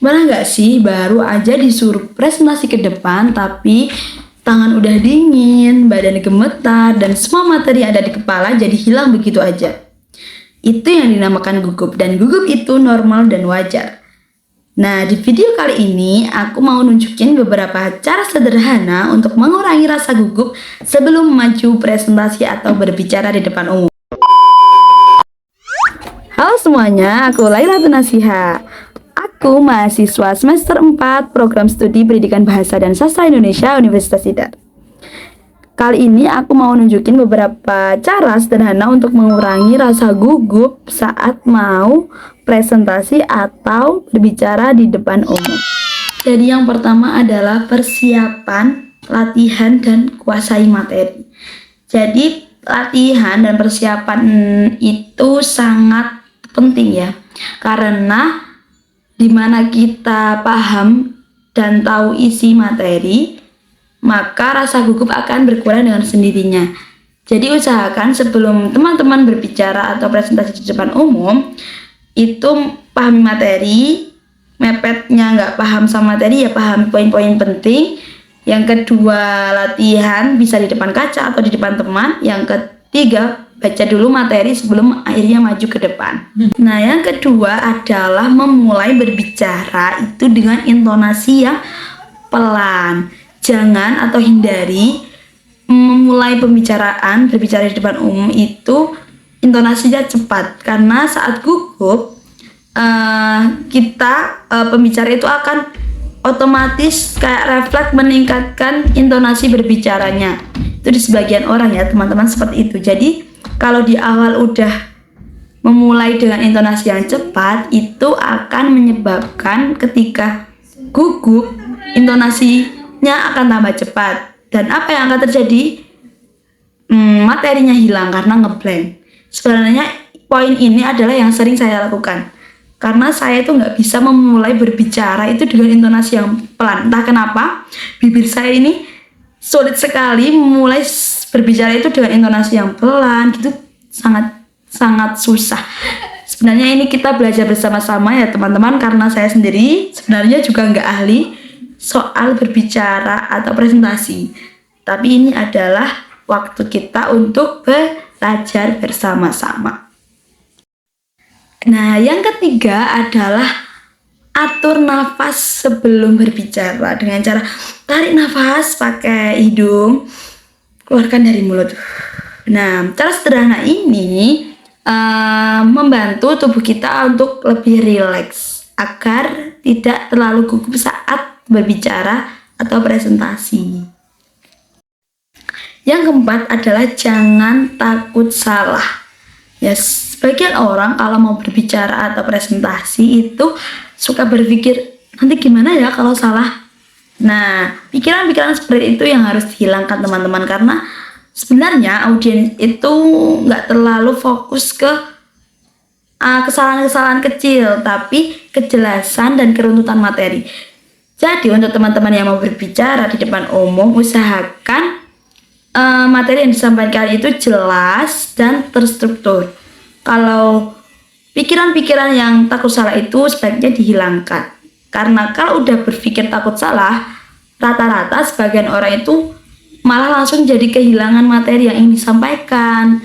Pernah nggak sih baru aja disuruh presentasi ke depan tapi tangan udah dingin, badan gemetar, dan semua materi yang ada di kepala jadi hilang begitu aja. Itu yang dinamakan gugup, dan gugup itu normal dan wajar. Nah, di video kali ini aku mau nunjukin beberapa cara sederhana untuk mengurangi rasa gugup sebelum maju presentasi atau berbicara di depan umum. Halo semuanya, aku Laila Nasiha. Aku mahasiswa semester 4 Program Studi Pendidikan Bahasa dan Sastra Indonesia Universitas Idar. Kali ini aku mau nunjukin beberapa cara sederhana untuk mengurangi rasa gugup saat mau presentasi atau berbicara di depan umum. Jadi yang pertama adalah persiapan, latihan, dan kuasai materi. Jadi latihan dan persiapan itu sangat penting ya, karena dimana kita paham dan tahu isi materi, maka rasa gugup akan berkurang dengan sendirinya. Jadi usahakan sebelum teman-teman berbicara atau presentasi di depan umum, itu pahami materi, mepetnya nggak paham sama materi ya paham poin-poin penting. Yang kedua, latihan bisa di depan kaca atau di depan teman. Yang ketiga, baca dulu materi sebelum akhirnya maju ke depan. Nah, yang kedua adalah memulai berbicara itu dengan intonasi yang pelan. Jangan atau hindari memulai pembicaraan, berbicara di depan umum itu intonasinya cepat. Karena saat gugup, pembicara itu akan otomatis kayak refleks meningkatkan intonasi berbicaranya. Itu di sebagian orang ya teman-teman seperti itu. Jadi kalau di awal udah memulai dengan intonasi yang cepat, itu akan menyebabkan ketika gugup intonasinya akan tambah cepat. Dan apa yang akan terjadi? Materinya hilang karena ngeblank. Sebenarnya poin ini adalah yang sering saya lakukan. Karena saya itu nggak bisa memulai berbicara itu dengan intonasi yang pelan. Entah kenapa bibir saya ini sulit sekali memulai berbicara itu dengan intonasi yang pelan gitu, sangat susah. Sebenarnya ini kita belajar bersama-sama ya teman-teman, karena saya sendiri sebenarnya juga nggak ahli soal berbicara atau presentasi. Tapi ini adalah waktu kita untuk belajar bersama-sama. Nah, yang ketiga adalah atur nafas sebelum berbicara dengan cara tarik nafas pakai hidung, keluarkan dari mulut. Nah, cara sederhana ini membantu tubuh kita untuk lebih rileks agar tidak terlalu gugup saat berbicara atau presentasi. Yang keempat adalah jangan takut salah. Ya, sebagian orang kalau mau berbicara atau presentasi itu suka berpikir nanti gimana ya kalau salah. Nah, pikiran-pikiran seperti itu yang harus dihilangkan teman-teman, karena sebenarnya audiens itu nggak terlalu fokus ke kesalahan-kesalahan kecil, tapi kejelasan dan keruntutan materi. Jadi untuk teman-teman yang mau berbicara di depan umum, usahakan materi yang disampaikan itu jelas dan terstruktur. Kalau pikiran-pikiran yang takut salah itu sebaiknya dihilangkan. Karena kalau udah berpikir takut salah, rata-rata sebagian orang itu malah langsung jadi kehilangan materi yang ingin disampaikan.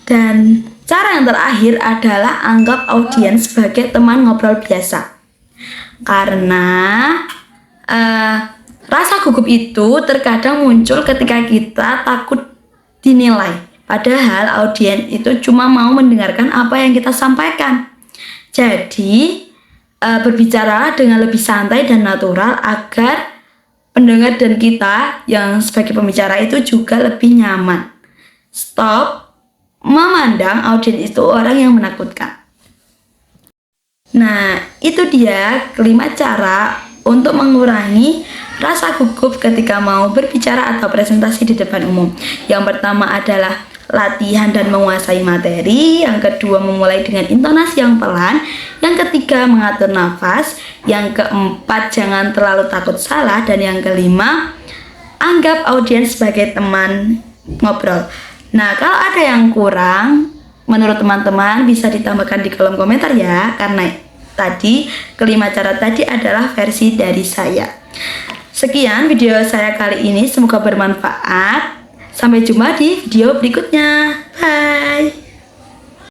Dan cara yang terakhir adalah anggap audiens sebagai teman ngobrol biasa. Karena rasa gugup itu terkadang muncul ketika kita takut dinilai. Padahal audiens itu cuma mau mendengarkan apa yang kita sampaikan. Jadi berbicara dengan lebih santai dan natural agar pendengar dan kita yang sebagai pembicara itu juga lebih nyaman. Stop memandang audiens itu orang yang menakutkan. Nah, itu dia kelima cara untuk mengurangi rasa gugup ketika mau berbicara atau presentasi di depan umum. Yang pertama adalah latihan dan menguasai materi. Yang kedua, memulai dengan intonasi yang pelan. Yang ketiga, mengatur nafas. Yang keempat, jangan terlalu takut salah. Dan yang kelima, anggap audiens sebagai teman ngobrol. Nah, kalau ada yang kurang menurut teman-teman bisa ditambahkan di kolom komentar ya, karena tadi. Kelima cara tadi adalah versi dari saya. Sekian video saya kali ini, semoga bermanfaat. Sampai jumpa di video berikutnya. Bye.